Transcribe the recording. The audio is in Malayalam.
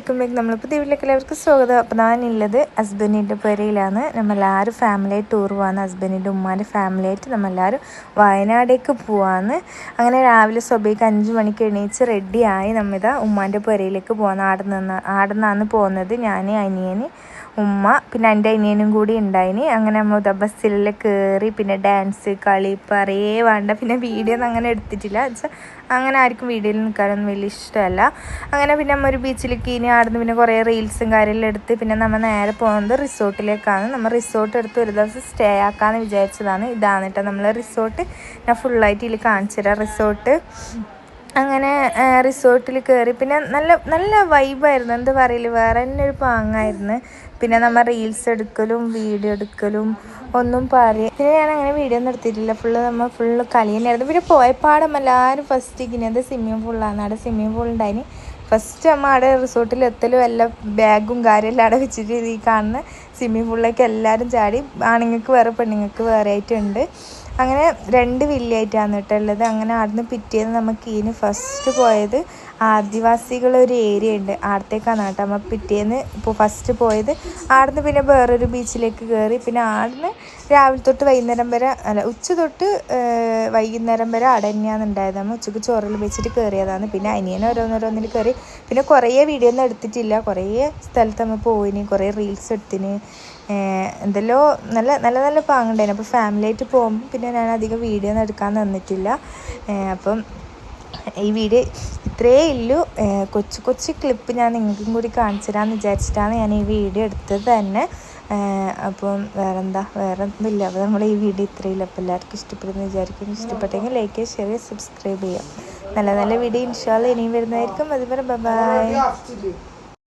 Welcome back. നമ്മളിപ്പോൾ വീട്ടിലേക്ക് എല്ലാവർക്കും സ്വാഗതം. അപ്പോൾ ഞാനുള്ളത് ഹസ്ബൻഡിൻ്റെ പുരയിലാണ്. നമ്മളെല്ലാവരും ഫാമിലിയായിട്ട് ടൂർ പോകാമെന്ന്, ഹസ്ബൻഡിൻ്റെ ഉമ്മാൻ്റെ ഫാമിലിയായിട്ട് നമ്മളെല്ലാവരും വയനാടേക്ക് പോകാമെന്ന്. അങ്ങനെ രാവിലെ സുബഹിക്ക് 5 മണിക്ക് എണീച്ച് റെഡിയായി നമ്മിതാ ഉമ്മാൻ്റെ പുരയിലേക്ക് പോകാൻ. ആടെ നിന്നാണ് പോകുന്നത്. ഞാൻ, അനിയൻ, ഉമ്മ, പിന്നെ എൻ്റെ അനിയനും കൂടി ഉണ്ടായിന്. അങ്ങനെ നമ്മൾ ബസ്സിലെല്ലാം കയറി. പിന്നെ ഡാൻസ് കളി പറയേ വേണ്ട. പിന്നെ വീഡിയോ ഒന്നും അങ്ങനെ എടുത്തിട്ടില്ല. വെച്ചാൽ അങ്ങനെ ആർക്കും വീഡിയോയിൽ നിൽക്കാനൊന്നും വലിയ ഇഷ്ടമല്ല. അങ്ങനെ പിന്നെ നമ്മൾ ഒരു ബീച്ചിലേക്ക് ഇനി ആടുന്ന് പിന്നെ കുറേ റീൽസും കാര്യമെല്ലാം എടുത്ത് പിന്നെ നമ്മൾ നേരെ പോകുന്നത് റിസോർട്ടിലേക്കാണ്. നമ്മൾ റിസോർട്ട് എടുത്ത് ഒരു ദിവസം സ്റ്റേ ആക്കാമെന്ന് വിചാരിച്ചതാണ്. ഇതാണ് കേട്ടോ നമ്മളെ റിസോർട്ട്. ഞാൻ ഫുള്ളായിട്ട് ഇതിൽ കാണിച്ചു തരാം റിസോർട്ട്. അങ്ങനെ റിസോർട്ടിൽ കയറി. പിന്നെ നല്ല നല്ല വൈബായിരുന്നു, എന്താ പറയില്ല, വേറെ തന്നെ ഒരു പാങ്ങായിരുന്നു. പിന്നെ നമ്മൾ റീൽസ് എടുക്കലും വീഡിയോ എടുക്കലും ഒന്നും പറയും. പിന്നെ ഞാൻ അങ്ങനെ വീഡിയോ ഒന്നും എടുത്തിട്ടില്ല. ഫുള്ള് കളി തന്നെയായിരുന്നു. പിന്നെ പോയപ്പാടും എല്ലാവരും ഫസ്റ്റ് ഇരിക്കുന്നത് സ്വിമ്മിങ് പൂളിലാണ്. അവിടെ സ്വിമ്മിങ് പൂൾ ഉണ്ടായിന്. ഫസ്റ്റ് നമ്മൾ അവിടെ റിസോർട്ടിൽ എത്തലും എല്ലാം ബാഗും കാര്യമെല്ലാം അവിടെ വെച്ചിട്ട് ഈ കാണുന്ന സ്വിമ്മിങ് പൂളിലേക്ക് എല്ലാവരും ചാടി. ആണുങ്ങൾക്ക് വേറെ പെണ്ണുങ്ങൾക്ക് വേറെ ആയിട്ടുണ്ട്. അങ്ങനെ 2 വില്ലയായിട്ടാണ് കേട്ടുള്ളത്. അങ്ങനെ അവിടുന്ന് പിറ്റേന്ന് നമുക്ക് ഇതിന് ഫസ്റ്റ് പോയത് ആദിവാസികളൊരു ഏരിയ ഉണ്ട്, അവിടത്തേക്കാണ് കേട്ടോ നമ്മൾ പിറ്റേന്ന് ഇപ്പോൾ ഫസ്റ്റ് പോയത്. അവിടുന്ന് പിന്നെ വേറൊരു ബീച്ചിലേക്ക് കയറി. പിന്നെ അവിടുന്ന് രാവിലെ തൊട്ട് വൈകുന്നേരം വരെ, ഉച്ച തൊട്ട് വൈകുന്നേരം വരെ അവിടെ തന്നെയാണ് ഉണ്ടായത്. നമ്മൾ ഉച്ചക്ക് ചോറിൽ വെച്ചിട്ട് കയറിയതാണ്. പിന്നെ അനിയനെ ഓരോന്നോരോന്നിൽ കയറി. പിന്നെ കുറേ വീഡിയോ ഒന്നും എടുത്തിട്ടില്ല. കുറേ സ്ഥലത്ത് നമ്മൾ പോയിന്, കുറേ റീൽസ് എടുത്തിന്. എന്തെല്ലോ നല്ല നല്ല നല്ല പാങ്ങുണ്ടായിരുന്നു. അപ്പോൾ ഫാമിലിയായിട്ട് പോകുമ്പോൾ പിന്നെ ഞാൻ അധികം വീഡിയോ ഒന്നും എടുക്കാൻ തന്നിട്ടില്ല. അപ്പം ഈ വീഡിയോ ഇത്രയേ ഉള്ളൂ. കൊച്ചു ക്ലിപ്പ് ഞാൻ നിങ്ങൾക്കും കൂടി കാണിച്ചു തരാമെന്ന് വിചാരിച്ചിട്ടാണ് ഞാൻ ഈ വീഡിയോ എടുത്തത് തന്നെ. അപ്പം വേറെ ഒന്നുമില്ല. അപ്പോൾ നമ്മൾ ഈ വീഡിയോ ഇത്രയേ ഉള്ളൂ. അപ്പോൾ എല്ലാവർക്കും ഇഷ്ടപ്പെടുമെന്ന് വിചാരിക്കുന്നു. ഇഷ്ടപ്പെട്ടെങ്കിൽ ലൈക്ക് ചെയ്യുക, ഷെയർ ചെയ്യുക, സബ്സ്ക്രൈബ് ചെയ്യുക. നല്ല നല്ല വീഡിയോ ഇൻഷാ അല്ലാഹ് ഇനിയും വരുന്നതായിരിക്കും. അതുപോലെ ബൈ.